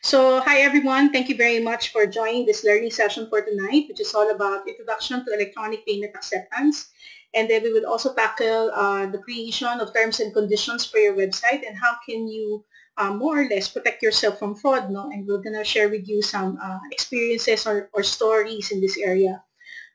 So, hi everyone. Thank you very much for joining this learning session for tonight, which is all about Introduction to Electronic Payment Acceptance. And then we will also tackle the creation of terms and conditions for your website and how can you more or less protect yourself from fraud. No? And we're going to share with you some experiences or stories in this area.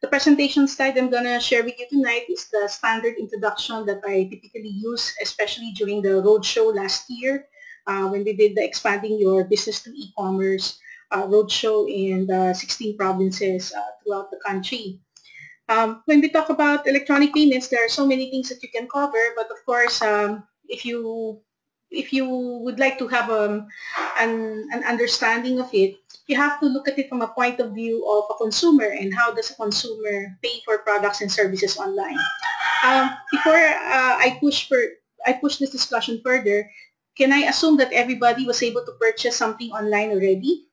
The presentation slide I'm going to share with you tonight is the standard introduction that I typically use, especially during the roadshow last year when we did the Expanding Your Business to E-Commerce roadshow in the 16 provinces throughout the country. When we talk about electronic payments, there are so many things that you can cover, but of course, if you would like to have an understanding of it, you have to look at it from a point of view of a consumer and how does a consumer pay for products and services online. Before I push this discussion further, can I assume that everybody was able to purchase something online already?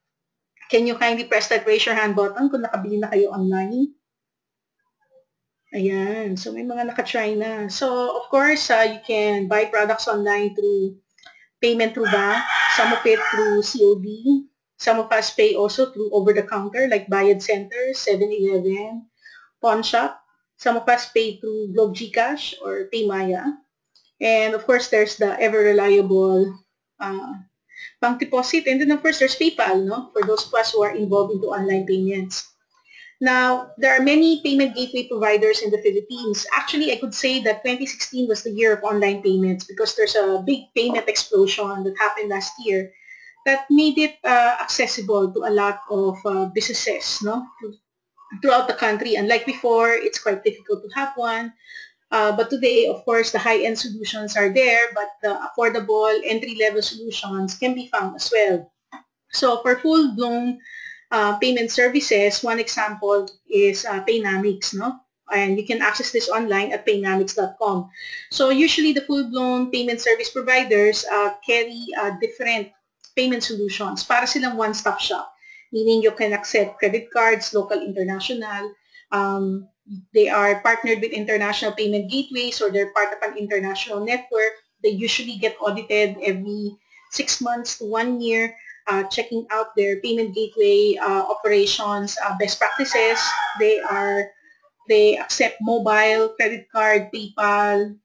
Can you kindly press that raise your hand button kung nakabili na kayo online? Ayan. So, may mga naka-try na. So, of course, you can buy products online through payment through bank, some of it through COD. Some of us pay also through over-the-counter like Bayad Center, 7-Eleven, Pawn Shop. Some of us pay through Globe GCash or Paymaya. And of course, there's the ever-reliable bank deposit. And then of course, there's PayPal, no? For those of us who are involved into online payments. Now, there are many payment gateway providers in the Philippines. Actually, I could say that 2016 was the year of online payments because there's a big payment explosion that happened last year that made it accessible to a lot of businesses, no? Throughout the country. Unlike before, it's quite difficult to have one. But today, of course, the high-end solutions are there, but the affordable entry-level solutions can be found as well. So for full-blown payment services, one example is Paynamics, no? And you can access this online at paynamics.com. So usually the full-blown payment service providers carry different payment solutions para silang one-stop shop, meaning you can accept credit cards, local, international. They are partnered with international payment gateways or they're part of an international network. They usually get audited every 6 months to 1 year, checking out their payment gateway operations, best practices. They accept mobile, credit card, PayPal,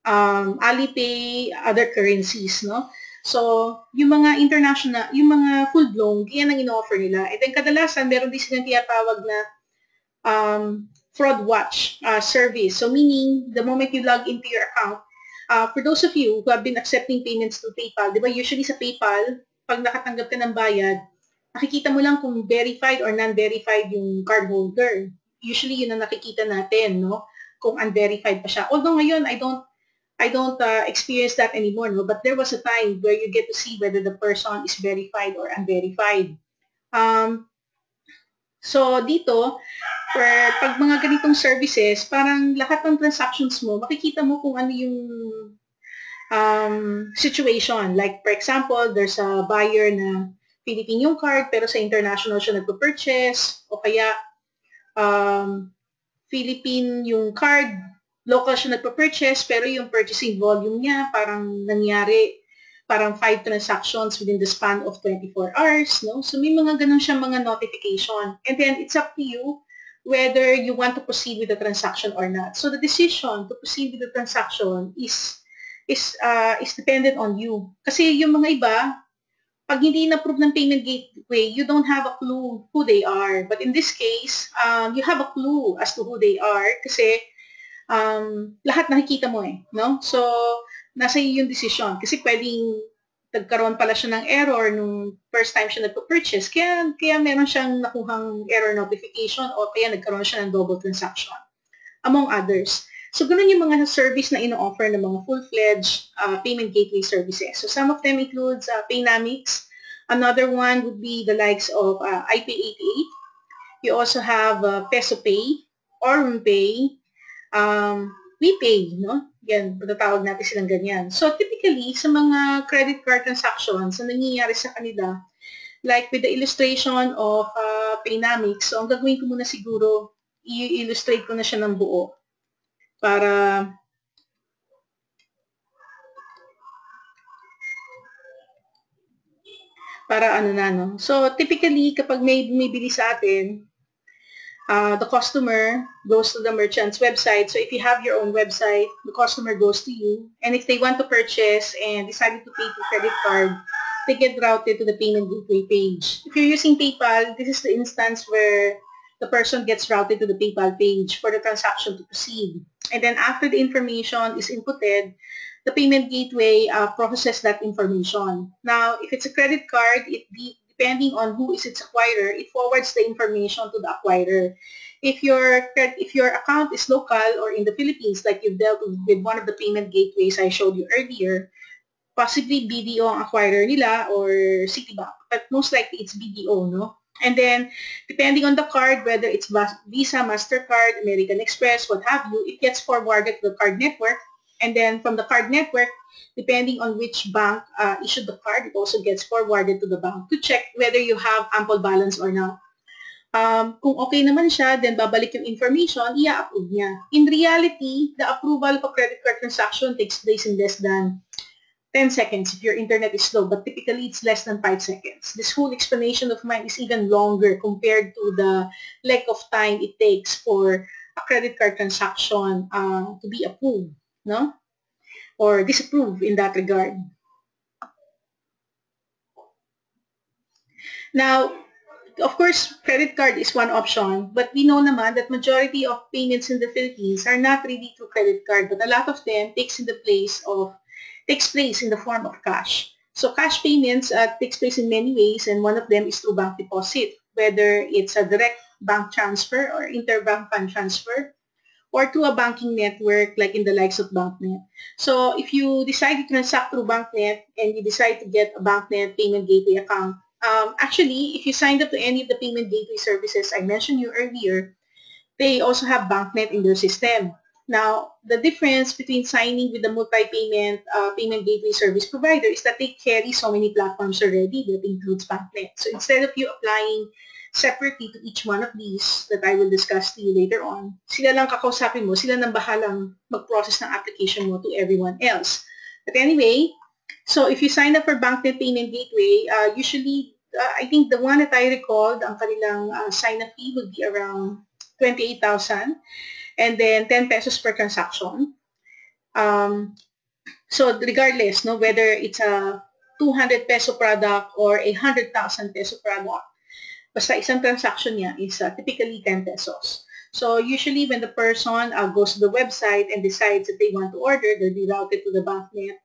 Alipay, other currencies, no? So, yung mga international, yung mga full-blown, yan ang in-offer nila. And then kadalasan, meron din silang tinatawag na fraud watch service. So, meaning, the moment you log into your account, for those of you who have been accepting payments to PayPal, di ba usually sa PayPal, pag nakatanggap ka ng bayad, nakikita mo lang kung verified or non-verified yung cardholder. Usually, yun ang nakikita natin, no? Kung unverified pa siya. Although ngayon, I don't experience that anymore, no? But there was a time where you get to see whether the person is verified or unverified. So, dito, pag mga ganitong services, parang lahat ng transactions mo, makikita mo kung ano yung situation. Like, for example, there's a buyer na Philippine yung card, pero sa international siya nagpo-purchase, o kaya Philippine yung card, local siya nagpo-purchase, pero yung purchasing volume niya parang nangyari parang 5 transactions within the span of 24 hours, no? So may mga ganun siyang mga notification. And then it's up to you whether you want to proceed with the transaction or not. So the decision to proceed with the transaction is dependent on you. Kasi yung mga iba, pag hindi na-approve ng payment gateway, you don't have a clue who they are. But in this case, you have a clue as to who they are kasi lahat nakikita mo eh, no? So, nasa iyo yung decision. Kasi pwedeng nagkaroon pala siya ng error nung first time siya nagpo-purchase. Kaya meron siyang nakuhang error notification o kaya nagkaroon siya ng double transaction, among others. So, ganun yung mga service na ino-offer ng mga full-fledged payment gateway services. So, some of them includes Paynamics. Another one would be the likes of IP88. You also have Peso Pay, OrmPay, WePay, no? Yan, patatawag natin silang ganyan. So, typically, sa mga credit card transactions na nangyayari sa kanila, like with the illustration of Paynamics, so ang gagawin ko muna siguro, i-illustrate ko na siya ng buo para Para ano na, no? So, typically, kapag may bumibili sa atin, the customer goes to the merchant's website. So if you have your own website, the customer goes to you. And if they want to purchase and decided to pay through credit card, they get routed to the payment gateway page. If you're using PayPal, this is the instance where the person gets routed to the PayPal page for the transaction to proceed. And then after the information is inputted, the payment gateway processes that information. Now, if it's a credit card, depending on who is its acquirer, it forwards the information to the acquirer. If your account is local or in the Philippines, like you've dealt with one of the payment gateways I showed you earlier, possibly BDO ang acquirer nila or Citibank, but most likely it's BDO, no? And then, depending on the card, whether it's Visa, MasterCard, American Express, what have you, it gets forwarded to the card network. And then from the card network, depending on which bank issued the card, it also gets forwarded to the bank to check whether you have ample balance or not. Kung okay naman siya, then babalik yung information, i-approve niya. In reality, the approval for credit card transaction takes place in less than 10 seconds if your internet is slow, but typically it's less than 5 seconds. This whole explanation of mine is even longer compared to the length of time it takes for a credit card transaction to be approved, no? Or disapproved in that regard. Now, of course, credit card is one option, but we know naman that majority of payments in the Philippines are not really through credit card, but a lot of them takes place in the form of cash. So cash payments takes place in many ways, and one of them is through bank deposit, whether it's a direct bank transfer or interbank fund transfer, or through a banking network like in the likes of BancNet. So if you decide to transact through BancNet and you decide to get a BancNet payment gateway account, actually, if you signed up to any of the payment gateway services I mentioned you earlier, they also have BancNet in their system. Now, the difference between signing with the multi-payment payment gateway service provider is that they carry so many platforms already that includes BancNet. So instead of you applying separately to each one of these that I will discuss to you later on, sila lang kakausapin mo, sila nang bahalang mag-process ng application mo to everyone else. But anyway, so if you sign up for BancNet Payment Gateway, usually, I think the one that I recalled, ang kanilang sign-up fee would be around 28,000 and then 10 pesos per transaction. So regardless, no, whether it's a 200 peso product or a 100,000 peso product, basta isang transaction niya is typically 10 pesos. So usually when the person goes to the website and decides that they want to order, they'll be routed to the BancNet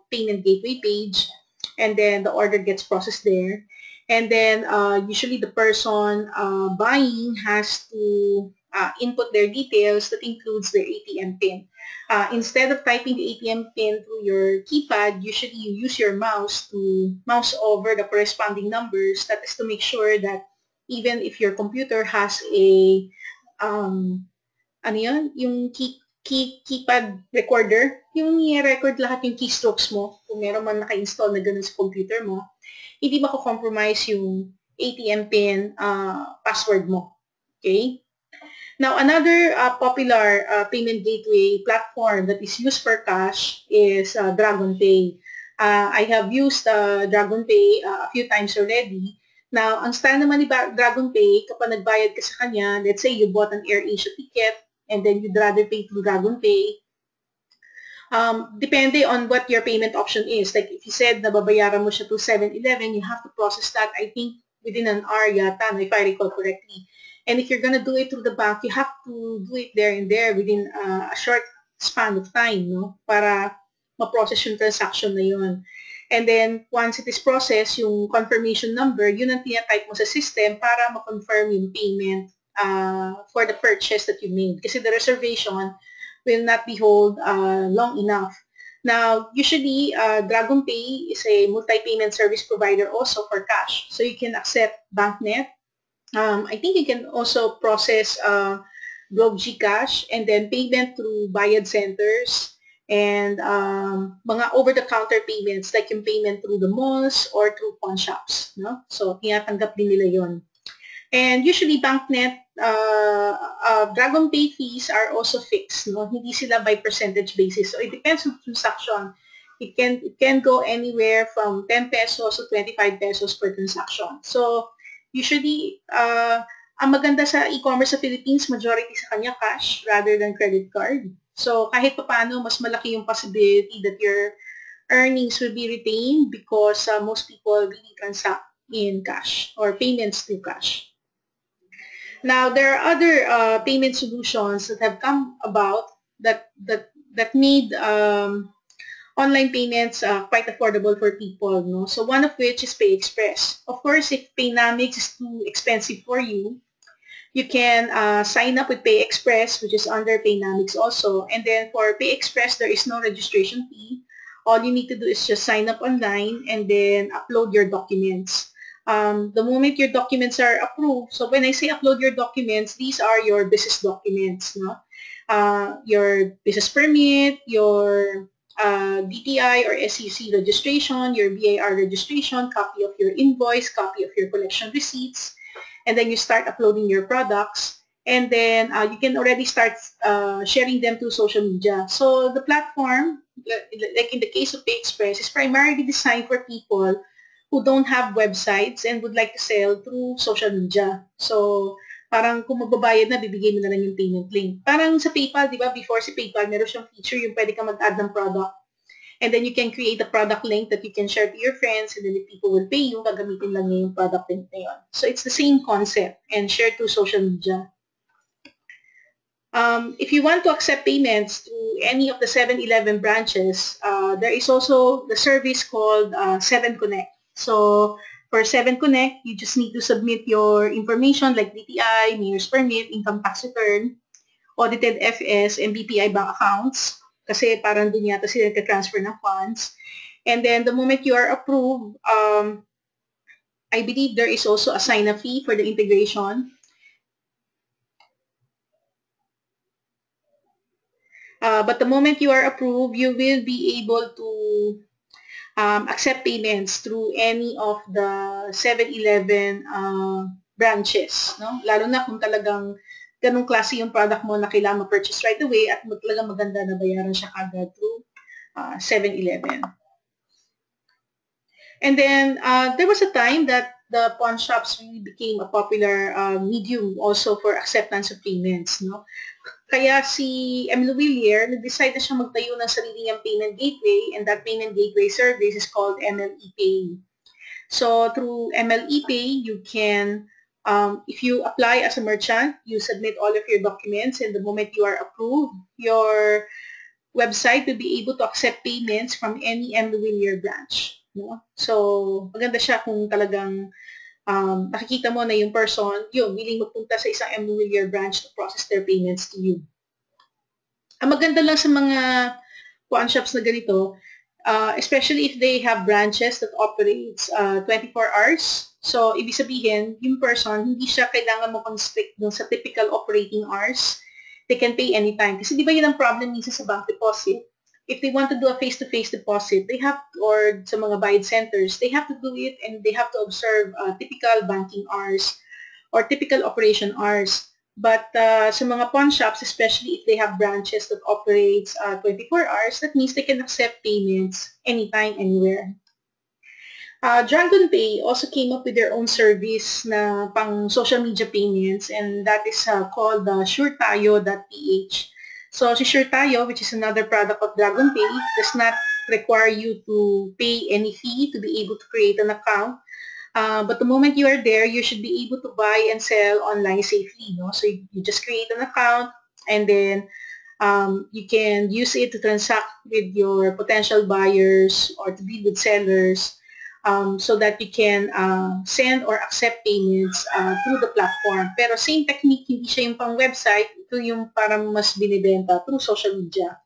payment gateway page, and then the order gets processed there. And then usually the person buying has to input their details that includes their ATM PIN. Instead of typing the ATM PIN through your keypad, usually you use your mouse to mouse over the corresponding numbers. That is to make sure that even if your computer has a, ano yun, yung keypad recorder, yung i-record lahat yung keystrokes mo, kung meron man naka-install na ganun sa computer mo, hindi mako-compromise yung ATM PIN password mo. Okay? Now, another popular payment gateway platform that is used for cash is DragonPay. I have used DragonPay a few times already. Now, ang style naman ni DragonPay, kapag nagbayad ka sa kanya, let's say you bought an AirAsia ticket and then you'd rather pay through DragonPay, depende on what your payment option is. Like if you said na babayaran mo siya to 7-Eleven, you have to process that, I think, within an hour yata, if I recall correctly. And if you're gonna do it through the bank, you have to do it there and there within a short span of time, no? Para ma-process yung transaction na yun. And then, once it is processed, yung confirmation number, yun ang tina-type mo sa system para ma-confirm yung payment for the purchase that you made. Kasi the reservation will not be held long enough. Now, usually, DragonPay is a multi-payment service provider also for cash. So you can accept BancNet. I think you can also process Globe GCash and then payment through Bayad Centers and mga over-the-counter payments like yung payment through the malls or through pawn shops. No? So, tinatanggap din nila yon. And usually, BancNet, DragonPay fees are also fixed. No? Hindi sila by percentage basis. So, it depends on the transaction. It can go anywhere from 10 pesos to 25 pesos per transaction. So, usually, ang maganda sa e-commerce sa Philippines, majority sa kanya cash rather than credit card. So, kahit pa paano, mas malaki yung possibility that your earnings will be retained because most people really transact in cash or payments through cash. Now, there are other payment solutions that have come about that made online payments quite affordable for people. No? So one of which is PayExpress. Of course, if Paynamics is too expensive for you, you can sign up with PayExpress, which is under Paynamics also. And then for PayExpress, there is no registration fee. All you need to do is just sign up online and then upload your documents. The moment your documents are approved, so when I say upload your documents, these are your business documents, no? Your business permit, your DTI or SEC registration, your BIR registration, copy of your invoice, copy of your collection receipts, and then you start uploading your products, and then you can already start sharing them through social media. So the platform, like in the case of PayExpress, is primarily designed for people who don't have websites and would like to sell through social media. So, parang kung magbabayad na, bibigay mo na lang yung payment link. Parang sa PayPal, di ba, before si PayPal, meron siyang feature yung pwede ka mag-add ng product. And then you can create a product link that you can share to your friends, and then if people will pay you, gagamitin lang niya yung product link na yun. So, it's the same concept and share through social media. If you want to accept payments through any of the 7-Eleven branches, there is also the service called 7Connect. So for 7Connect, you just need to submit your information like DTI, mayor's permit, income tax return, audited FS, and BPI bank accounts. Kasi parang dun yata sila nagka-transfer ng funds. And then the moment you are approved, I believe there is also a sign-up fee for the integration. But the moment you are approved, you will be able to accept payments through any of the 7-Eleven branches. No? Lalo na kung talagang ganong klase yung product mo na kailangan ma-purchase right away at talagang maganda na bayaran siya kagad through 7-Eleven. And then there was a time that the pawn shops really became a popular medium also for acceptance of payments. No? Kaya si Emil Villier, nag-decide na siya magtayo ng sarili niyang payment gateway, and that payment gateway service is called MLE Pay. So through MLE Pay, you can, if you apply as a merchant, you submit all of your documents, and the moment you are approved, your website will be able to accept payments from any Emil Villier branch. No? So maganda siya kung talagang nakikita mo na yung person, yun, willing magpunta sa isang Emil Villier branch to process their payments to you. Ang maganda lang sa mga pawn shops na ganito, especially if they have branches that operates 24 hours. So, ibig sabihin, yung person, hindi siya kailangan mo constrict dun sa typical operating hours. They can pay anytime. Kasi di ba yun ang problem minsan sa bank deposit? If they want to do a face-to-face deposit, they have to, or sa mga bayad centers, they have to do it and they have to observe typical banking hours or typical operation hours. But sa mga pawn shops, especially if they have branches that operates 24 hours, that means they can accept payments anytime, anywhere. Dragon Pay also came up with their own service na pang social media payments, and that is called SureTayo.ph. So, si SureTayo, which is another product of Dragon Pay, does not require you to pay any fee to be able to create an account. But the moment you are there, you should be able to buy and sell online safely. No? So, you just create an account, and then you can use it to transact with your potential buyers or to deal with sellers, so that you can send or accept payments through the platform. Pero same technique, hindi siya yung pang website, ito yung parang mas binibenta through social media.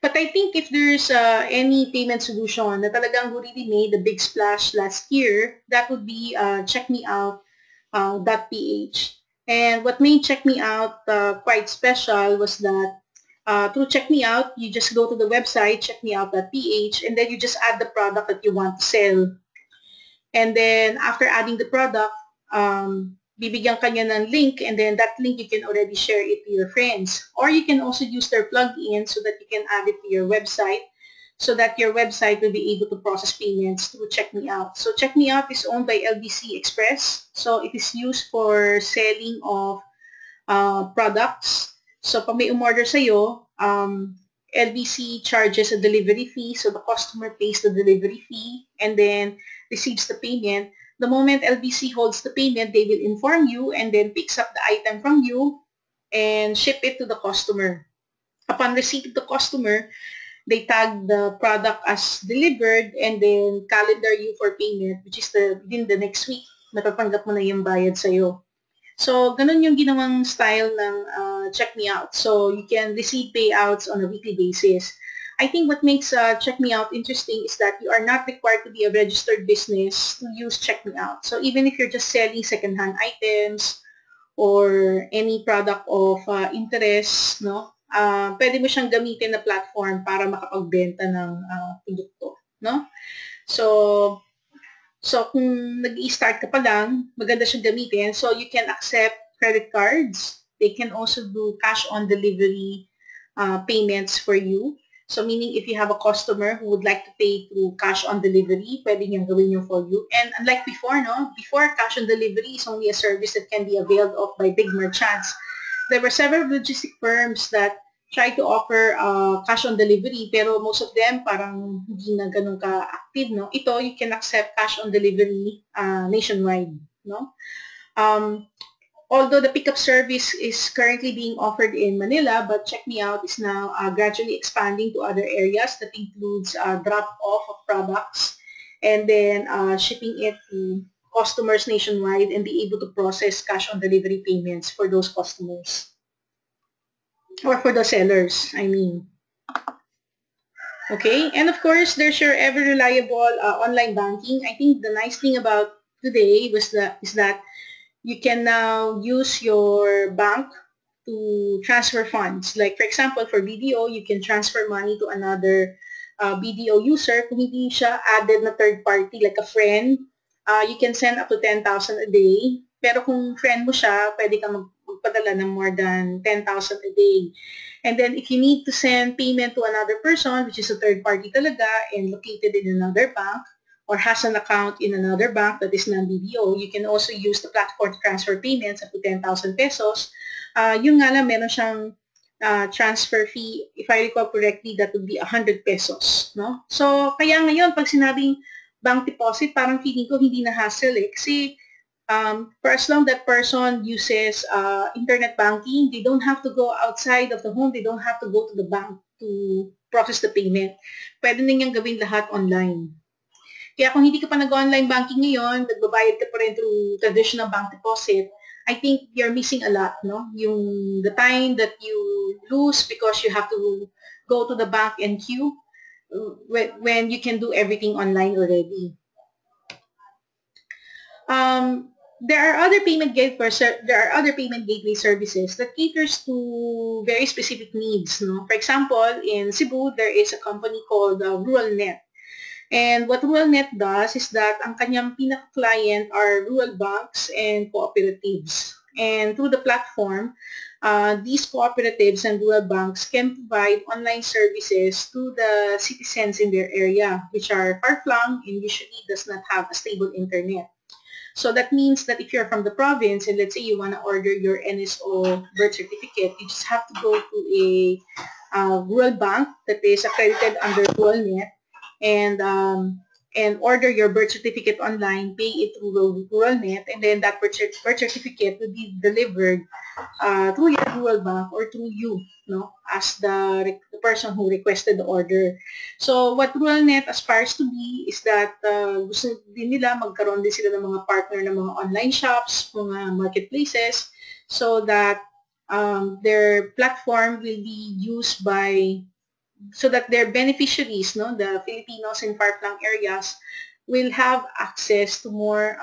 But I think if there's any payment solution na talagang really made a big splash last year, that would be CheckMeOut.ph. And what made CheckMeOut quite special was that through CheckMeOut, you just go to the website, checkmeout.ph, and then you just add the product that you want to sell. And then after adding the product, bibigyan ka niya ng link, and then that link you can already share it to your friends. Or you can also use their plugin so that you can add it to your website, so that your website will be able to process payments through Check Me Out. So Check Me Out is owned by LBC Express. So it is used for selling of products. So pag may umorder sa'yo, LBC charges a delivery fee. So the customer pays the delivery fee and then receives the payment. The moment LBC holds the payment, they will inform you and then picks up the item from you and ship it to the customer. Upon receipt of the customer, they tag the product as delivered and then calendar you for payment, which is within the next week, matatanggap mo na yung bayad sa'yo. So, ganun yung ginawang style ng Check Me Out. So, you can receive payouts on a weekly basis. I think what makes Check Me Out interesting is that you are not required to be a registered business to use Check Me Out. So, even if you're just selling secondhand items or any product of interest, no, pwede mo siyang gamitin na platform para makapagbenta ng produkto, no? So kung nag-i-start ka pa lang, maganda siyang gamitin. So you can accept credit cards. They can also do cash on delivery payments for you. So meaning if you have a customer who would like to pay through cash on delivery, pwede niyang gawin yun for you. And unlike before, no? Before, cash on delivery is only a service that can be availed of by big merchants. There were several logistic firms that try to offer cash on delivery, pero most of them parang hindi na ganun ka-active, no? Ito, you can accept cash on delivery nationwide, no? Although the pickup service is currently being offered in Manila, but Check Me Out is now gradually expanding to other areas that includes drop-off of products and then shipping it to customers nationwide and be able to process cash on delivery payments for those customers. Or for the sellers, I mean. Okay, and of course, there's your ever reliable online banking. I think the nice thing about today is that you can now use your bank to transfer funds. Like for example, for BDO, you can transfer money to another BDO user. Kung hindi siya added na third party, like a friend, you can send up to 10,000 a day. Pero kung friend mo siya, pwede ka magpadala ng more than 10,000 a day. And then if you need to send payment to another person, which is a third party talaga, and located in another bank, or has an account in another bank that is non-BDO, you can also use the platform to transfer payments up to 10,000 pesos. Yung nga lang, meron siyang transfer fee. If I recall correctly, that would be 100 pesos. No? So, kaya ngayon, pag sinabing bank deposit, parang feeling ko hindi na hassle eh. Kasi for as long that person uses internet banking, they don't have to go outside of the home. They don't have to go to the bank to process the payment. Pwede na niyang gawin lahat online. Kaya kung hindi ka pa nag-online banking ngayon, nagbabayad ka pa rin through traditional bank deposit, I think you're missing a lot, no? Yung the time that you lose because you have to go to the bank and queue when you can do everything online already. There are other payment gateway services that caters to very specific needs, no? For example, in Cebu, there is a company called RuralNet. And what RuralNet does is that ang kanyang pinaka-client are rural banks and cooperatives. And through the platform, these cooperatives and rural banks can provide online services to the citizens in their area, which are far-flung and usually does not have a stable internet. So that means that if you're from the province and let's say you want to order your NSO birth certificate, you just have to go to a rural bank that is accredited under RuralNet and order your birth certificate online, pay it through RuralNet, and then that birth certificate will be delivered through your rural bank or through you, no, as the person who requested the order. So what RuralNet aspires to be is that gusto din nila magkaroon din sila ng mga partner ng mga online shops, mga marketplaces, so that their platform will be used by so that their beneficiaries, no, the Filipinos in far-flung areas, will have access to more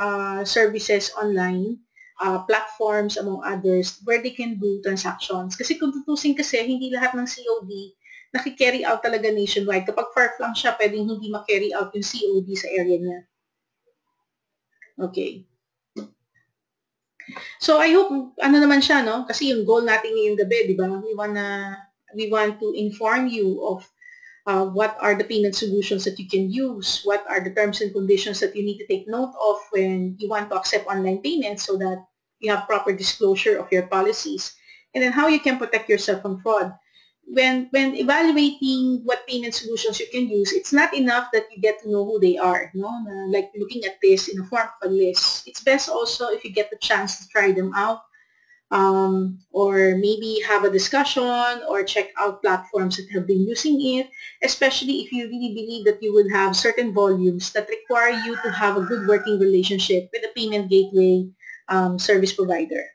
services online, platforms among others, where they can do transactions. Kasi kung tutusin kasi, hindi lahat ng COD naki-carry out talaga nationwide. Kapag far-flung siya, pwedeng hindi ma-carry out yung COD sa area niya. Okay. So I hope, ano naman siya, no? Kasi yung goal natin ngayong gabi, di ba? We want to inform you of what are the payment solutions that you can use, what are the terms and conditions that you need to take note of when you want to accept online payments so that you have proper disclosure of your policies, and then how you can protect yourself from fraud. When evaluating what payment solutions you can use, it's not enough that you get to know who they are, no? Like looking at this in a form of a list. It's best also if you get the chance to try them out, or maybe have a discussion or check out platforms that have been using it, especially if you really believe that you will have certain volumes that require you to have a good working relationship with a payment gateway service provider.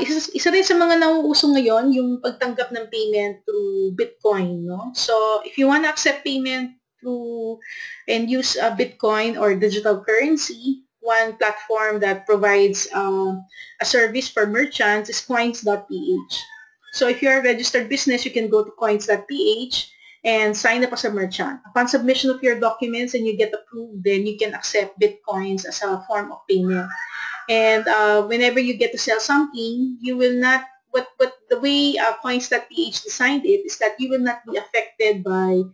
Isa rin sa mga nauuso ngayon yung pagtanggap ng payment through Bitcoin, no? So, if you want to accept payment through and use a Bitcoin or digital currency, one platform that provides a service for merchants is coins.ph. So, if you're a registered business, you can go to coins.ph and sign up as a merchant. Upon submission of your documents and you get approved, then you can accept Bitcoins as a form of payment. And whenever you get to sell something, you will not, what the way coins.ph designed it is that you will not be affected by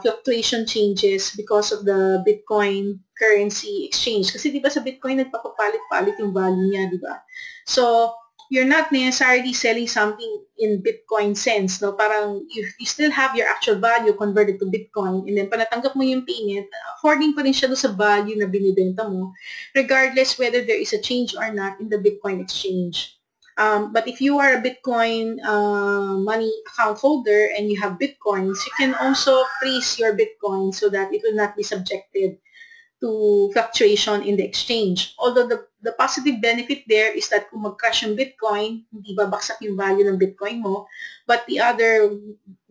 fluctuation changes because of the Bitcoin currency exchange. Kasi di ba sa Bitcoin, nagpapapalit-palit yung value niya, di ba? So, you're not necessarily selling something in Bitcoin sense, no? Parang you still have your actual value converted to Bitcoin, and then panatanggap mo yung payment, according pa rin siya sa value na binibenta mo, regardless whether there is a change or not in the Bitcoin exchange. But if you are a Bitcoin money account holder and you have Bitcoins, you can also freeze your Bitcoin so that it will not be subjected to fluctuation in the exchange. Although the positive benefit there is that kung mag-crash yung Bitcoin, hindi babaksak yung value ng Bitcoin mo. But the other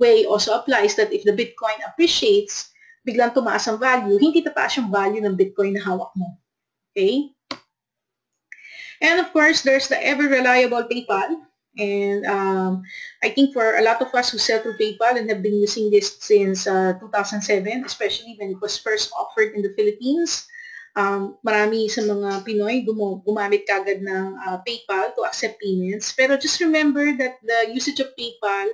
way also applies that if the Bitcoin appreciates, biglang tumaas ang value, hindi tataas yung value ng Bitcoin na hawak mo. Okay? And of course, there's the ever-reliable PayPal. And I think for a lot of us who sell through PayPal and have been using this since 2007, especially when it was first offered in the Philippines, marami sa mga Pinoy gumamit kagad ng PayPal to accept payments. Pero just remember that the usage of PayPal,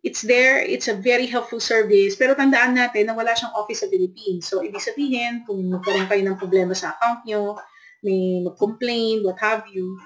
it's there, it's a very helpful service, pero tandaan natin na wala siyang office sa Philippines. So, ibig sabihin, kung magkaroon kayo ng problema sa account nyo, may mag-complain, what have you,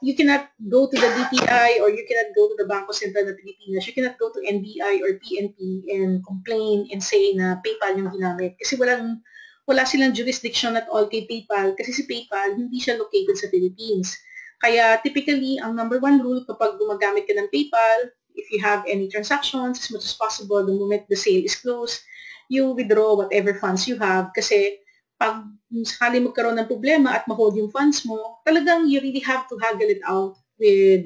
you cannot go to the DTI or you cannot go to the Bangko Sentral ng Pilipinas. You cannot go to NBI or PNP and complain and say na PayPal yung ginamit. Kasi wala silang jurisdiction at all kay PayPal kasi si PayPal hindi siya located sa Philippines. Kaya typically, ang number one rule kapag gumagamit ka ng PayPal, if you have any transactions, as much as possible, the moment the sale is closed, you withdraw whatever funds you have kasi pag sakali magkaroon ng problema at ma-hold yung funds mo, talagang you really have to haggle it out with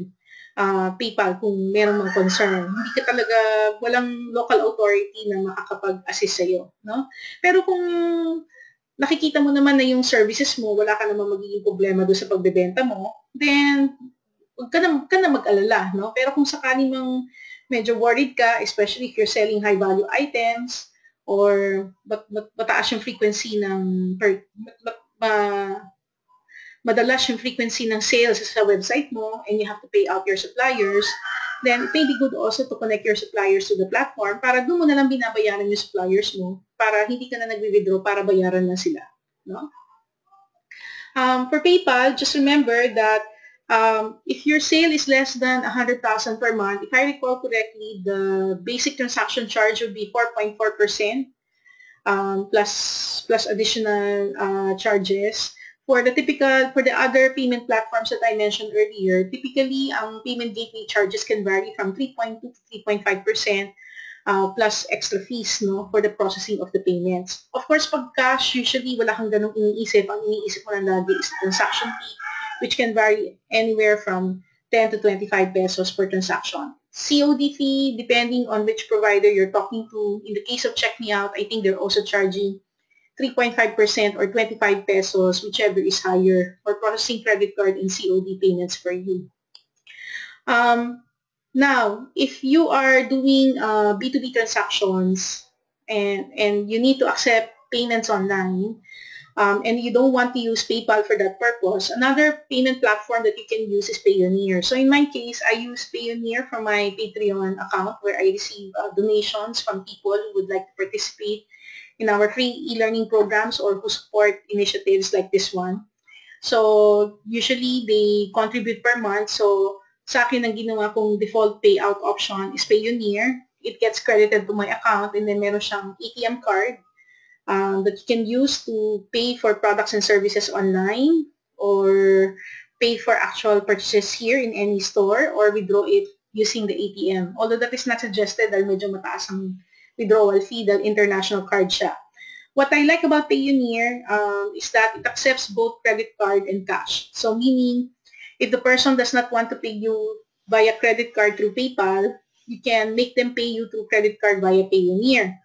PayPal kung merong mga concern. Hindi ka talaga, walang local authority na makakapag-assist sa'yo. No? Pero kung nakikita mo naman na yung services mo, wala ka naman magiging problema doon sa pagbebenta mo, then huwag ka na mag-alala. No? Pero kung sakali mang medyo worried ka, especially if you're selling high-value items, or mataas yung frequency ng madalas yung frequency ng sales sa website mo and you have to pay out your suppliers, then it may be good also to connect your suppliers to the platform para doon mo na lang binabayaran yung suppliers mo para hindi ka na nagwi-withdraw para bayaran na sila. No? For PayPal, just remember that if your sale is less than 100,000 per month, if I recall correctly, the basic transaction charge would be 4.4% plus additional charges. For the other payment platforms that I mentioned earlier, typically, ang payment gateway charges can vary from 3.2 to 3.5%. Plus extra fees, no, for the processing of the payments. Of course, pag cash, usually wala kang ganong iniisip. Ang iniisip mo lang lagi is transaction fee, which can vary anywhere from 10 to 25 pesos per transaction. COD fee, depending on which provider you're talking to. In the case of Check Me Out, I think they're also charging 3.5% or 25 pesos, whichever is higher, for processing credit card and COD payments for you. Now, if you are doing B2B transactions and you need to accept payments online, and you don't want to use PayPal for that purpose, another payment platform that you can use is Payoneer. So in my case, I use Payoneer for my Patreon account where I receive donations from people who would like to participate in our free e-learning programs or who support initiatives like this one. So usually they contribute per month. So sa akin, ang ginawa kong default payout option is Payoneer. It gets credited to my account and then meron siyang ATM card that you can use to pay for products and services online or pay for actual purchases here in any store or withdraw it using the ATM. Although that is not suggested dahil medyo mataas ang withdrawal fee dahil international card siya. What I like about Payoneer is that it accepts both credit card and cash. So meaning, if the person does not want to pay you via credit card through PayPal, you can make them pay you through credit card via Payoneer.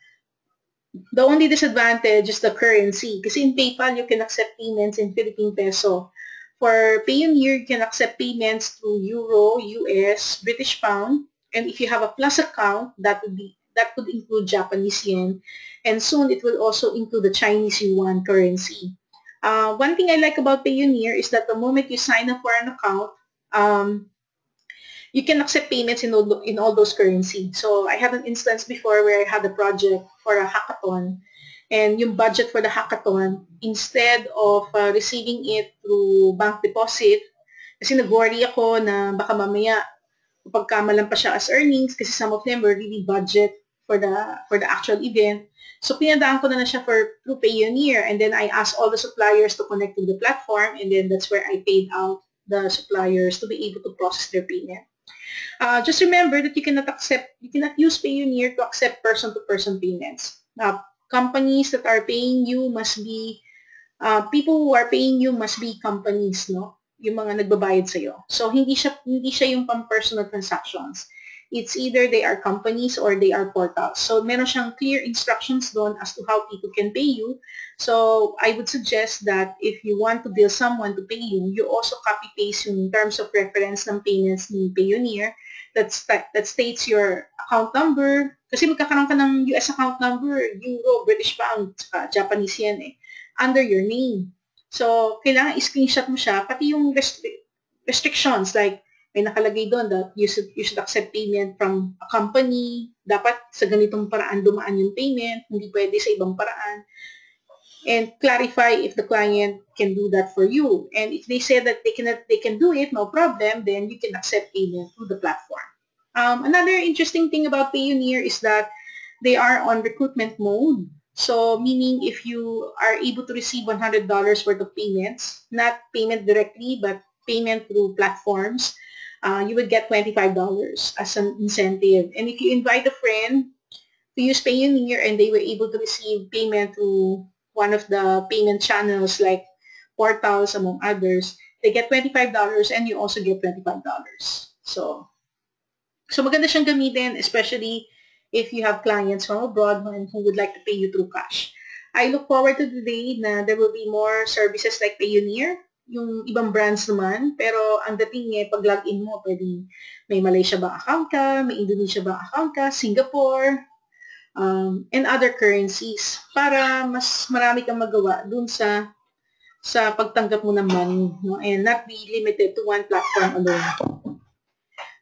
The only disadvantage is the currency. Kasi in PayPal, you can accept payments in Philippine peso. For Payoneer, you can accept payments through Euro, US, British pound, and if you have a plus account, that could include Japanese yen, and soon it will also include the Chinese yuan currency. One thing I like about Payoneer is that the moment you sign up for an account, you can accept payments in all those currency. So I had an instance before where I had a project for a hackathon, and yung budget for the hackathon, instead of receiving it through bank deposit, kasi nag-worry ako na baka mamaya pagkamalan pa siya as earnings kasi some of them were really budget for the actual event. So pinadaan ko na siya through Payoneer, and then I asked all the suppliers to connect to the platform, and then that's where I paid out the suppliers to be able to process their payment. Just remember that you cannot use Payoneer to accept person-to-person payments. Companies that are paying you must be, people who are paying you must be companies, no? Yung mga nagbabayad sa'yo. So, hindi siya yung pang-personal transactions. It's either they are companies or they are portals. So, meron siyang clear instructions doon as to how people can pay you. So, I would suggest that if you want to bill someone to pay you, you also copy-paste yung terms of reference ng payments ni Payoneer that states your account number. Kasi magkakaroon ka ng US account number, Euro, British pound, Japanese yen under your name. So, kailangan i-screenshot mo siya, pati yung restrictions, like may nakalagay doon that you should accept payment from a company, dapat sa ganitong paraan dumaan yung payment, hindi pwede sa ibang paraan. And clarify if the client can do that for you. And if they say that they can do it, no problem, then you can accept payment through the platform. Another interesting thing about Payoneer is that they are on recruitment mode. So, meaning if you are able to receive $100 worth of payments, not payment directly, but payment through platforms, you would get $25 as an incentive. And if you invite a friend to use Payoneer and they were able to receive payment through one of the payment channels like portals, among others, they get $25 and you also get $25. So maganda siyang gamitin, especially if you have clients from abroad who would like to pay you through cash. I look forward to the day na there will be more services like Payoneer, yung ibang brands naman, pero ang dating niya, pag login mo, pwede may Malaysia ba account ka, may Indonesia ba account ka, Singapore, and other currencies para mas marami kang magawa dun sa pagtanggap mo ng money, no? And not be limited to one platform alone.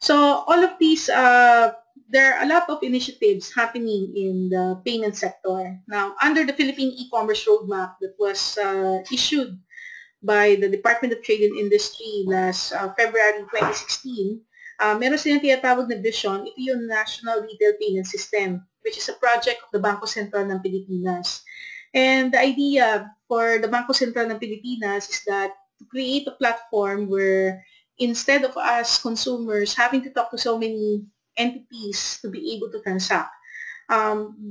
So all of these, there are a lot of initiatives happening in the payment sector. Now, under the Philippine e-commerce roadmap that was issued by the Department of Trade and Industry last February 2016, meron silang tinatawag na vision, ito yung National Retail Payment System, which is a project of the Bangko Sentral ng Pilipinas. And the idea for the Bangko Sentral ng Pilipinas is that to create a platform where instead of us consumers having to talk to so many entities to be able to transact,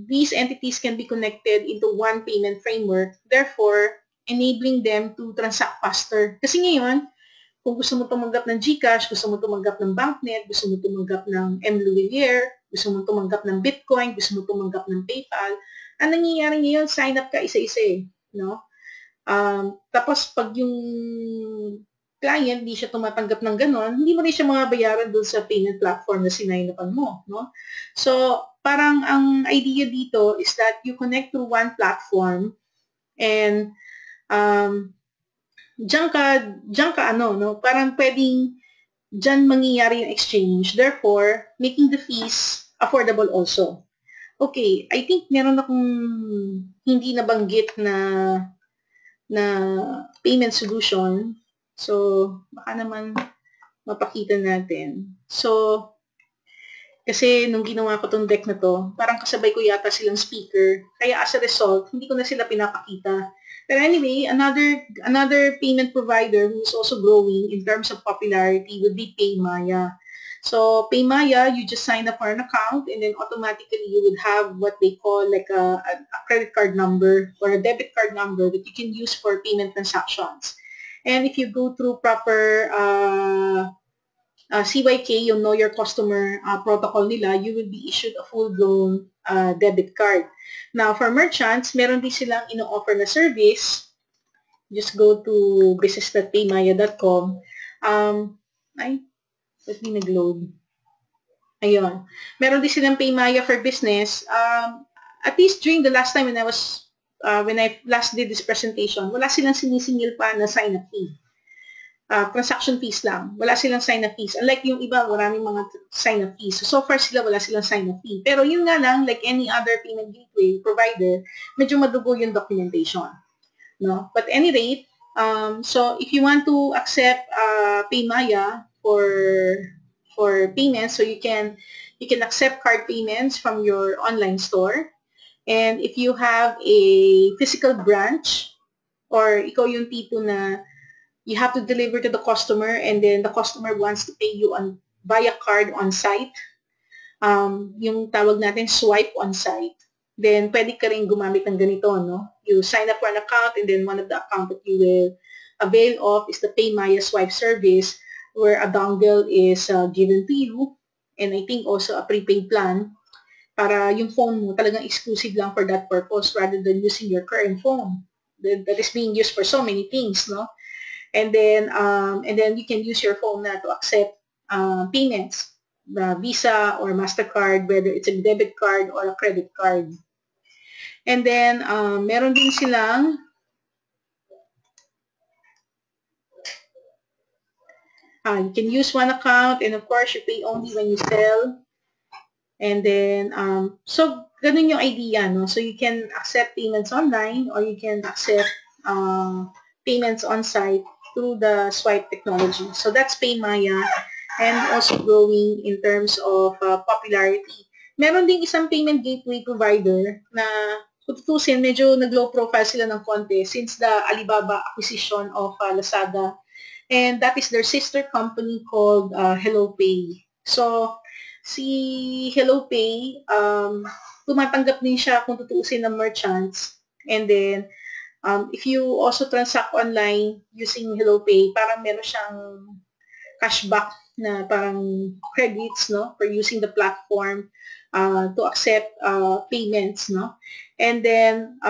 these entities can be connected into one payment framework, therefore enabling them to transact faster. Kasi ngayon, kung gusto mo tumanggap ng GCash, gusto mo tumanggap ng BankNet, gusto mo tumanggap ng M. gusto mo tumanggap ng Bitcoin, gusto mo tumanggap ng PayPal, ang nangyayari ngayon, sign up ka isa-isa no? Tapos pag yung client, di siya tumatanggap ng ganon, hindi mo rin siya mabayaran doon sa payment platform na sinaynapan mo, no? So, parang ang idea dito is that you connect to one platform and diyan ka ano, no? Parang pwedeng diyan mangyayari yung exchange. Therefore, making the fees affordable also. Okay, I think meron akong hindi nabanggit na payment solution. So, baka naman mapakita natin. So, kasi nung ginawa ko tong deck na to, parang kasabay ko yata silang speaker. Kaya as a result, hindi ko na sila pinapakita. But anyway, another payment provider who's also growing in terms of popularity would be PayMaya. So PayMaya, you just sign up for an account and then automatically you would have what they call like a credit card number or a debit card number that you can use for payment transactions. And if you go through proper CYK, yung Know Your Customer protocol nila, you will be issued a full-blown debit card. Now, for merchants, meron din silang ino-offer na service. Just go to business.paymaya.com. Let me nag-load. Ayun. Meron din silang Paymaya for Business. At least during the last time when I last did this presentation, wala silang sinisingil pa na sign-up fee. Transaction fees lang. Wala silang sign-up fees. Unlike yung iba, maraming mga sign-up fees. So far sila, wala silang sign-up fee. Pero yun nga lang, like any other payment gateway provider, medyo madugo yung documentation. No? But at any rate, so if you want to accept PayMaya for payments, so you can accept card payments from your online store. And if you have a physical branch, or ikaw yung tipo na you have to deliver to the customer and then the customer wants to pay you via card on site, yung tawag natin swipe on site, then pwede ka rin gumamit ng ganito, no? You sign up for an account and then one of the account that you will avail of is the PayMaya swipe service where a dongle is given to you and I think also a prepaid plan para yung phone mo talagang exclusive lang for that purpose rather than using your current phone that is being used for so many things, no? And then you can use your phone na to accept payments, Visa or MasterCard, whether it's a debit card or a credit card. And then meron din silang you can use one account and of course you pay only when you sell. And then so ganun yung idea, no? So you can accept payments online or you can accept payments on site through the swipe technology. So that's PayMaya and also growing in terms of popularity. Meron ding isang payment gateway provider na kung tutusin, medyo nag-low profile sila ng konti since the Alibaba acquisition of Lazada. And that is their sister company called HelloPay. So, si HelloPay, tumatanggap din siya kung tutuusin ng merchants. And then, if you also transact online using HelloPay, parang meron siyang cashback na parang credits, no, for using the platform to accept payments, no. And then,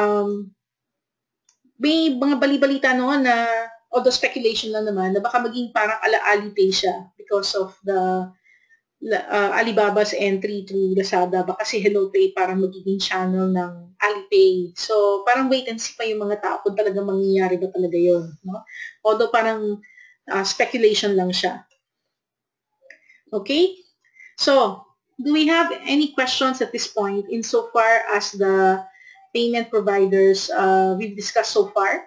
may mga bali-balita noon na, although speculation lang naman, na baka maging parang ala-Alipay siya because of the Alibaba's entry to Lazada, baka si HelloPay parang magiging channel ng Alipay. So, parang wait and see pa yung mga tao kung talagang mangyayari ba talaga yun. No? Although parang speculation lang siya. Okay? So, do we have any questions at this point insofar as the payment providers we've discussed so far?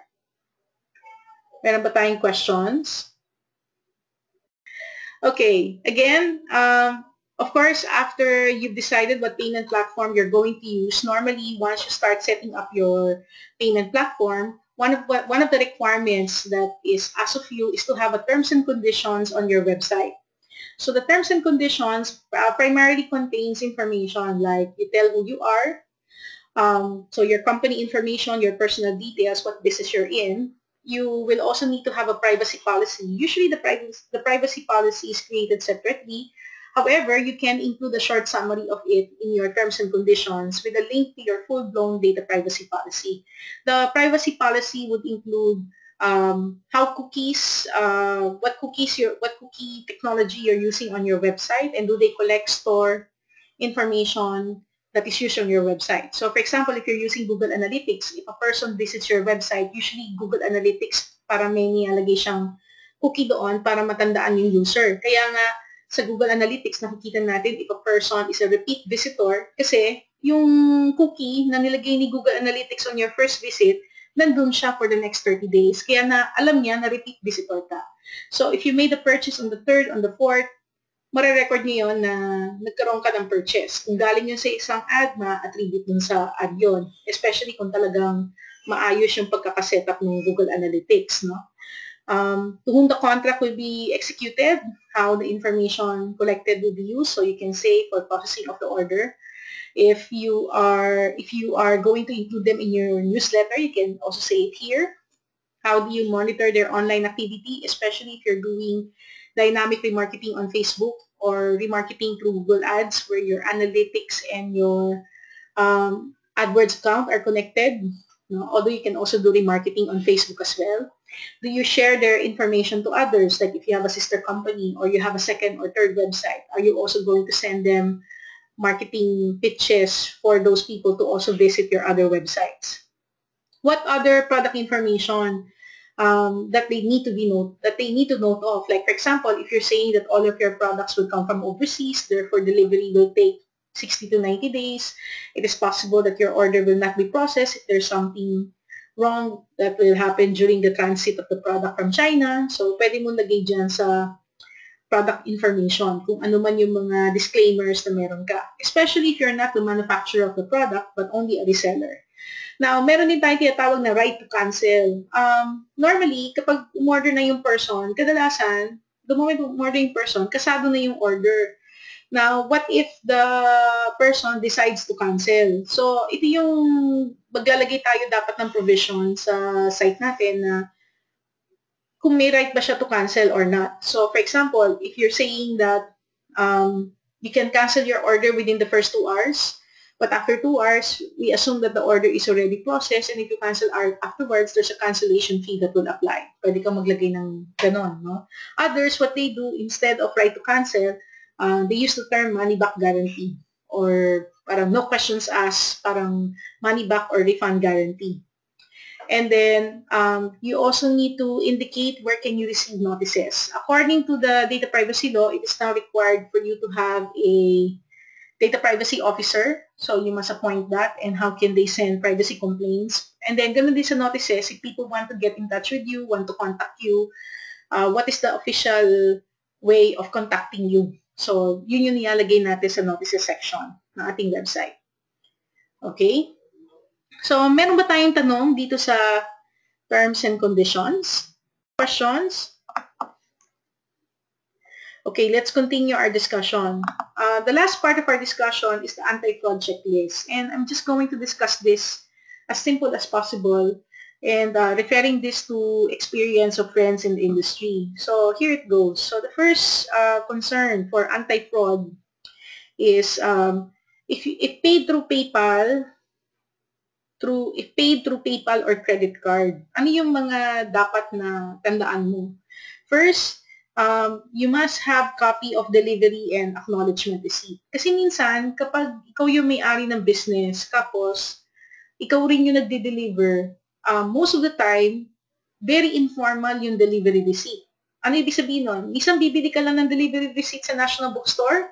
Meron ba tayong questions? Okay, again, of course, after you've decided what payment platform you're going to use, normally once you start setting up your payment platform, one of the requirements that is asked of you is to have a terms and conditions on your website. So the terms and conditions primarily contains information like you tell who you are, so your company information, your personal details, what business you're in. You will also need to have a privacy policy. Usually the privacy policy is created separately. However, you can include a short summary of it in your terms and conditions with a link to your full-blown data privacy policy. The privacy policy would include how cookies, what cookie technology you're using on your website, and do they collect, store information, that is used on your website. So for example, if you're using Google Analytics, if a person visits your website, usually Google Analytics para may nilalagay siyang cookie doon para matandaan yung user. Kaya nga sa Google Analytics nakikita natin if a person is a repeat visitor kasi yung cookie na nilagay ni Google Analytics on your first visit, nandun siya for the next 30 days. Kaya na alam niya na repeat visitor ka. So if you made a purchase on the 3rd, on the 4th, mare-record niyo yun na nagkaroon ka ng purchase. Kung galing yun sa isang ad, ma-attribute dun sa ad yun. Especially kung talagang maayos yung pagkakasetup ng Google Analytics, no? To whom the contract will be executed, how the information collected will be used, so you can say for processing of the order. If you are going to include them in your newsletter, you can also say it here. How do you monitor their online activity, especially if you're doing dynamic remarketing on Facebook or remarketing through Google Ads where your analytics and your AdWords account are connected. No? Although you can also do remarketing on Facebook as well. Do you share their information to others? Like if you have a sister company or you have a second or third website, are you also going to send them marketing pitches for those people to also visit your other websites? What other product information that they need to note of? Like for example, if you're saying that all of your products will come from overseas, therefore delivery will take 60 to 90 days, it is possible that your order will not be processed if there's something wrong that will happen during the transit of the product from China. So pwede mo lagay dyan sa product information kung ano man yung mga disclaimers na meron ka. Especially if you're not the manufacturer of the product but only a reseller. Now, meron din tayong tinatawag na right to cancel. Normally, kapag umorder na yung person, kadalasan, the moment umorder yung person, kasado na yung order. Now, what if the person decides to cancel? So, ito yung maglalagay tayo dapat ng provision sa site natin na kung may right ba siya to cancel or not. So, for example, if you're saying that you can cancel your order within the first 2 hours, but after 2 hours, we assume that the order is already processed, and if you cancel afterwards, there's a cancellation fee that will apply. Pwede kang maglagay ng ganon, no? Others, what they do, instead of right to cancel, they use the term money back guarantee, or parang no questions asked, parang money back or refund guarantee. And then, you also need to indicate where can you receive notices. According to the data privacy law, it is now required for you to have a data privacy officer. So you must appoint that, and how can they send privacy complaints. And then, ganun din sa notices, if people want to get in touch with you, want to contact you, what is the official way of contacting you? So, yun yung nilalagay natin sa notices section ng ating website. Okay? So, meron ba tayong tanong dito sa terms and conditions? Questions? Okay, let's continue our discussion. The last part of our discussion is the anti-fraud checklist. And I'm just going to discuss this as simple as possible and referring this to experience of friends in the industry. So here it goes. So the first concern for anti-fraud is if paid through PayPal, or credit card, ano yung mga dapat na tandaan mo? First, you must have copy of delivery and acknowledgement receipt. Kasi minsan, kapag ikaw yung may-ari ng business, tapos ikaw rin yung nagde-deliver, most of the time, very informal yung delivery receipt. Ano ibig sabihin nun? Isang bibili ka lang ng delivery receipt sa National Bookstore,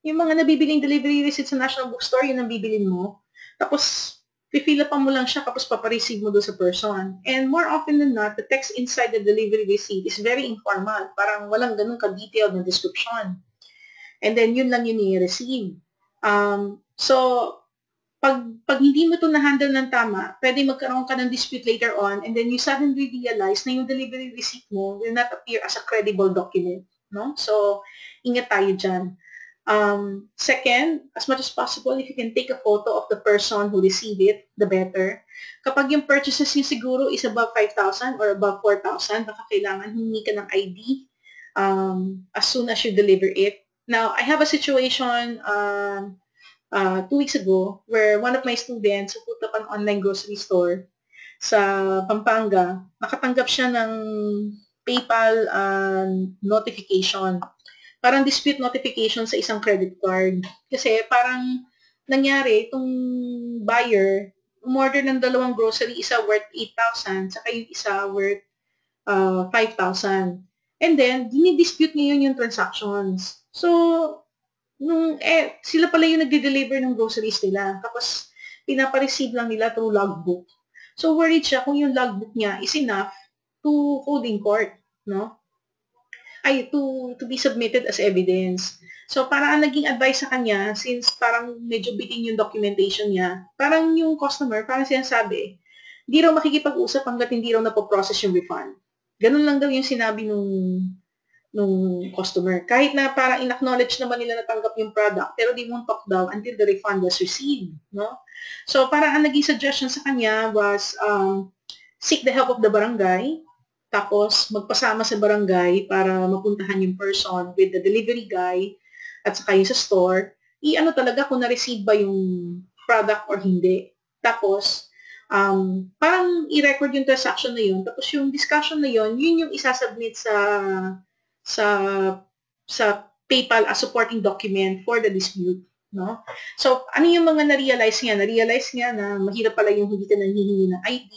yung mga nabibiling delivery receipt sa National Bookstore, yun ang bibilin mo. Tapos, pipila pa mo lang siya tapos papareceive mo doon sa person. And more often than not, the text inside the delivery receipt is very informal. Parang walang ganun ka-detailed na description. And then, yun lang yun i-receive. So, pag hindi mo ito na-handle ng tama, pwede magkaroon ka ng dispute later on, and then you suddenly realize na yung delivery receipt mo will not appear as a credible document. No? So, ingat tayo dyan. Second, as much as possible, if you can take a photo of the person who received it, the better. Kapag yung purchases niyo siguro is above 5,000 or above 4,000, baka kailangan humingi ka ng ID as soon as you deliver it. Now, I have a situation 2 weeks ago where one of my students who put up an online grocery store sa Pampanga, nakatanggap siya ng PayPal notification. Parang dispute notification sa isang credit card. Kasi parang nangyari, itong buyer, umorder ng dalawang grocery, isa worth 8,000, saka yung isa worth 5,000. And then, dinidispute ngayon yung transactions. So, sila pala yung nagde-deliver ng groceries nila. Tapos, pinapareceive lang nila through logbook. So, worried siya kung yung logbook niya is enough to hold in court, no? To be submitted as evidence. So, parang ang naging advice sa kanya, since parang medyo bitin yung documentation niya, parang yung customer, parang sinasabi, hindi raw makikipag-usap hanggat hindi raw napoprocess yung refund. Ganun lang daw yung sinabi nung customer. Kahit na parang in-acknowledge naman nila natanggap yung product, pero they won't talk daw until the refund was received. No? So, parang ang naging suggestion sa kanya was seek the help of the barangay, tapos magpasama sa barangay para mapuntahan yung person with the delivery guy at saka yung sa store, i-ano talaga kung na-receive ba yung product or hindi. Tapos, parang i-record yung transaction na yun. Tapos yung discussion na yun, yun yung isasubmit sa PayPal as supporting document for the dispute. No? So, ano yung mga na-realize niya? Na-realize niya na mahirap pala yung hindi ka nanghihingi ng ID.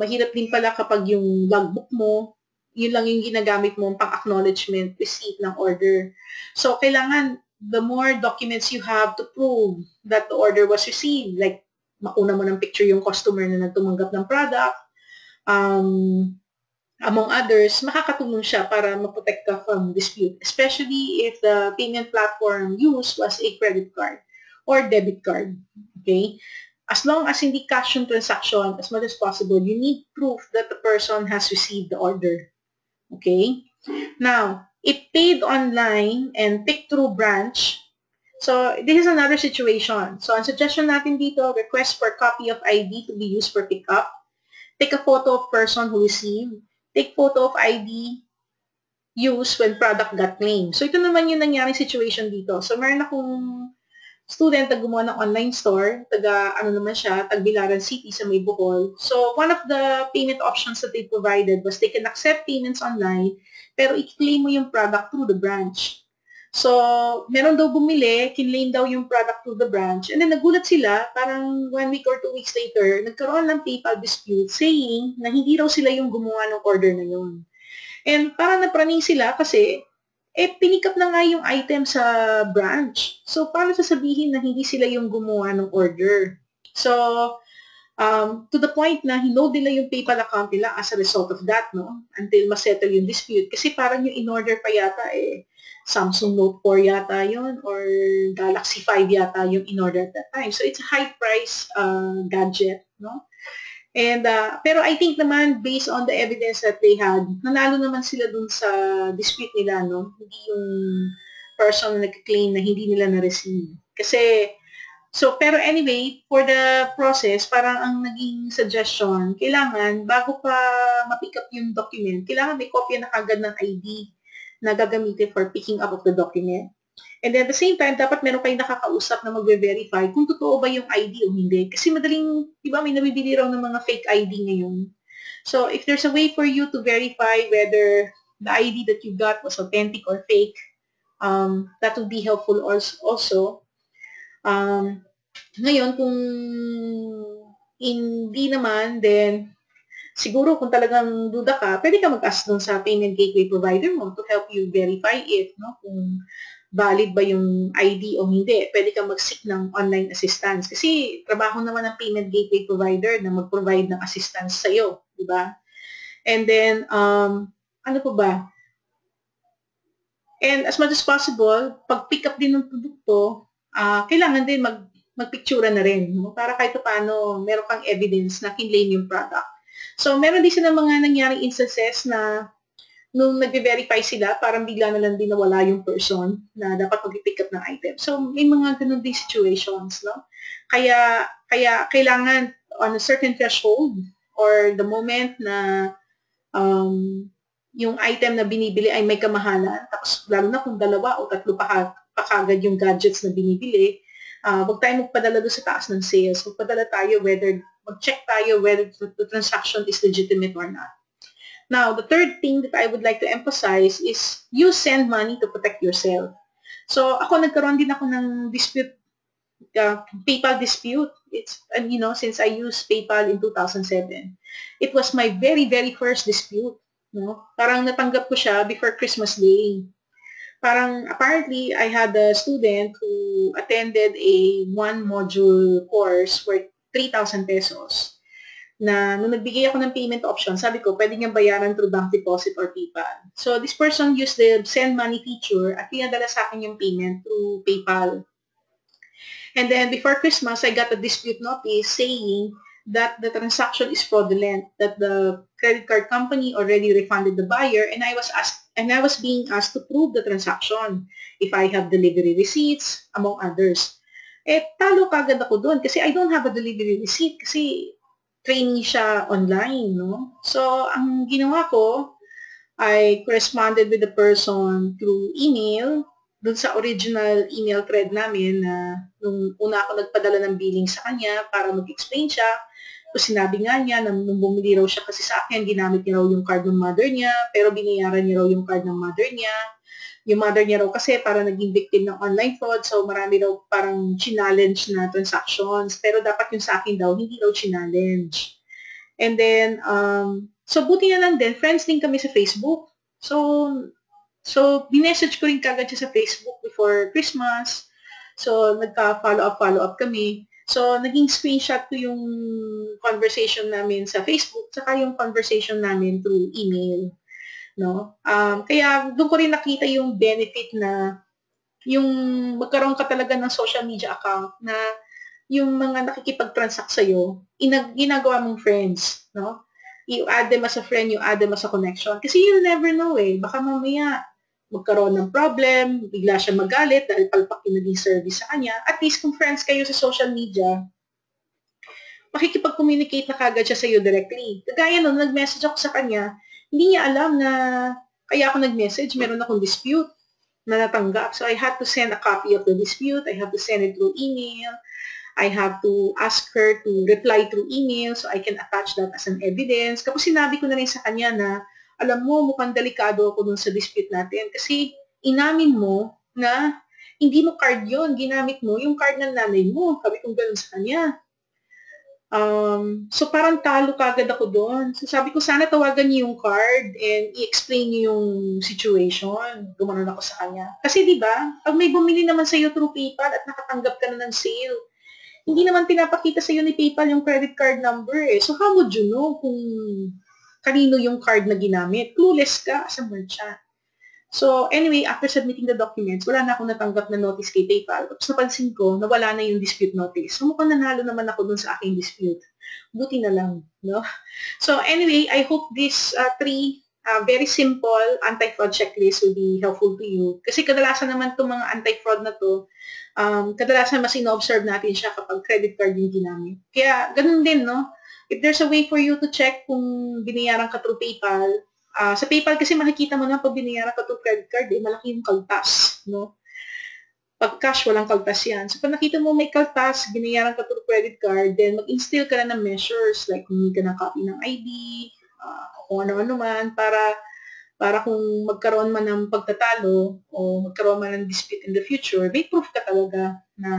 Mahirap din pala kapag yung logbook mo, yun lang yung ginagamit mo pang acknowledgement receipt ng order. So, kailangan the more documents you have to prove that the order was received, like makuna mo ng picture yung customer na nagtumanggap ng product, among others, makakatulong siya para maprotect ka from dispute, especially if the payment platform used was a credit card or debit card. Okay? As long as hindi cash yung transaction, as much as possible, you need proof that the person has received the order. Okay? Now, if paid online and picked through branch, so this is another situation. So, ang suggestion natin dito, request for copy of ID to be used for pickup. Take a photo of person who received. Take photo of ID used when product got claimed. So, ito naman yung nangyaring situation dito. So, meron akong student na gumawa ng online store, Tagbilaran City sa May Bohol. So, one of the payment options that they provided was they can accept payments online, pero i-claim mo yung product through the branch. So, meron daw bumili, kinlaim daw yung product through the branch, and then nagulat sila, parang 1 week or 2 weeks later, nagkaroon ng PayPal dispute saying na hindi raw sila yung gumawa ng order na yun. And parang napraning sila kasi pinikap na nga yung item sa branch. So, paano sasabihin na hindi sila yung gumawa ng order? So, to the point na hinold nila yung PayPal account nila as a result of that, no? Until masettle yung dispute. Kasi parang yung in-order pa yata Samsung Note 4 yata yun or Galaxy 5 yata yung in-order at that time. So, it's a high-price gadget, no? And, pero I think naman, based on the evidence that they had, nanalo naman sila dun sa dispute nila, no? Hindi yung person na nag-claim na hindi nila na-receive. Kasi, pero anyway, for the process, parang ang naging suggestion, kailangan, bago pa ma-pick up yung document, kailangan may kopya na kagad ng ID na gagamitin for picking up of the document. And then at the same time, dapat meron kayong nakakausap na magbe-verify kung totoo ba yung ID o hindi. Kasi madaling, di ba, may nabibili raw ng mga fake ID ngayon. So, if there's a way for you to verify whether the ID that you got was authentic or fake, that would be helpful also. Ngayon, kung hindi naman, then siguro kung talagang duda ka, pwede ka mag-ask dun sa payment gateway provider mo to help you verify it, no? Kung valid ba yung ID o hindi. Pwede ka mag-seek ng online assistance. Kasi trabaho naman ng payment gateway provider na mag-provide ng assistance sa'yo, di ba? And then, ano pa ba? And as much as possible, pag pick up din ng produkto, kailangan din magpictura na rin, no? Para kahit paano meron kang evidence na kinlaim yung product. So, meron din sila mga nangyaring instances na nung nag-verify sila, parang bigla na lang din nawala yung person na dapat mag-pick up ng item. So, may mga ganun din situations, no? Kaya kailangan on a certain threshold or the moment na yung item na binibili ay may kamahalan, tapos lalo na kung 2 o 3 pa kagad yung gadgets na binibili, huwag tayo magpadala doon sa taas ng sales. Magpadala tayo mag-check tayo whether the transaction is legitimate or not. Now, the third thing that I would like to emphasize is you send money to protect yourself. So, ako nagkaroon din ako ng dispute PayPal dispute. It's, since I used PayPal in 2007, it was my very, very first dispute. No? Parang natanggap ko siya before Christmas Day. Parang apparently, I had a student who attended a one-module course worth 3,000 pesos na nung nagbigay ako ng payment option, sabi ko, pwede niyang bayaran through bank deposit or PayPal. So, this person used the send money feature at pinadala sa akin yung payment through PayPal. And then, before Christmas, I got a dispute notice saying that the transaction is fraudulent, that the credit card company already refunded the buyer, and I was being asked to prove the transaction if I have delivery receipts, among others. Talo kagad ako doon kasi I don't have a delivery receipt kasi training siya online, no? So, ang ginawa ko, I corresponded with the person through email, dun sa original email thread namin na nung una ako nagpadala ng billing sa kanya para mag-explain siya. So, sinabi nga niya na nung bumili raw siya kasi sa akin, ginamit niya raw yung card ng mother niya, pero binayaran niya raw yung card ng mother niya. Yung mother niya raw kasi para naging victim ng online fraud, so marami raw parang challenge na transactions. Pero dapat yung sa akin daw, hindi raw challenge. And then, so buti na lang din, friends din kami sa Facebook. So binessage ko rin kagad siya sa Facebook before Christmas. So, follow up kami. So, naging screenshot ko yung conversation namin sa Facebook, saka yung conversation namin through email. No? Kaya doon ko rin nakita yung benefit na yung magkaroon ka talaga ng social media account na yung mga nakikipag-transact sa'yo, ginagawa mong friends, no? You add them as a friend, you add them as a connection. Kasi you'll never know eh. Baka mamaya magkaroon ng problem, bigla siya magalit dahil palpak yung naging service sa kanya. At least kung friends kayo sa social media, makikipag-communicate na kagad siya sa'yo directly. Kagaya nun, nag-message ako sa kanya, hindi niya alam na kaya ako nag-message, meron akong dispute na natanggap. So, I had to send a copy of the dispute. I have to send it through email. I have to ask her to reply through email so I can attach that as an evidence. Kapag sinabi ko na rin sa kanya na, alam mo, mukhang delikado ako dun sa dispute natin kasi inamin mo na hindi mo card yon, ginamit mo yung card ng nanay mo. Sabi kong ganun sa kanya. So parang talo kagad ako doon. So sabi ko, sana tawagan niyo yung card and i-explain niyo yung situation. Gumanon ako sa kanya. Kasi di ba, pag may bumili naman sa'yo through PayPal at nakatanggap ka na ng sale, hindi naman pinapakita sa'yo ni PayPal yung credit card number eh. So how would you know kung kanino yung card na ginamit? Clueless ka as a merchant. So, anyway, after submitting the documents, wala na akong natanggap na notice kay PayPal. Tapos napansin ko na wala na yung dispute notice. So, mukhang nanalo naman ako dun sa aking dispute. Buti na lang, no? So, anyway, I hope these three very simple anti-fraud checklist will be helpful to you. Kasi kadalasan naman itong mga anti-fraud na to, kadalasan mas ino-observe natin siya kapag credit card yung ginamit. Kaya, ganun din, no? If there's a way for you to check kung binayaran ka through PayPal, sa PayPal kasi makikita mo na pag binayaran ka through credit card, malaki yung kaltas, no? Pag cash, walang kaltas yan. So, pag nakita mo may kaltas, binayaran ka through credit card, then mag-instill ka na ng measures, like humingi ka ng copy ng ID, kung ano-ano man, para kung magkaroon man ng pagtatalo o magkaroon man ng dispute in the future, may proof ka talaga na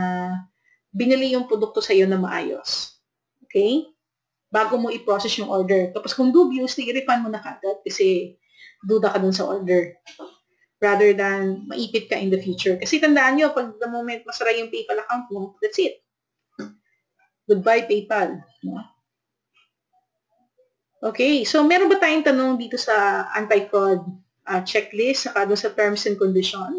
binili yung produkto sa iyo na maayos. Okay? Bago mo i-process yung order. Tapos kung dubious, i-refund mo na kagad kasi duda ka dun sa order rather than maipit ka in the future. Kasi tandaan nyo, pag the moment masara yung PayPal account mo, that's it. Goodbye, PayPal. Okay, so meron ba tayong tanong dito sa anti-fraud checklist saka doon sa terms and conditions?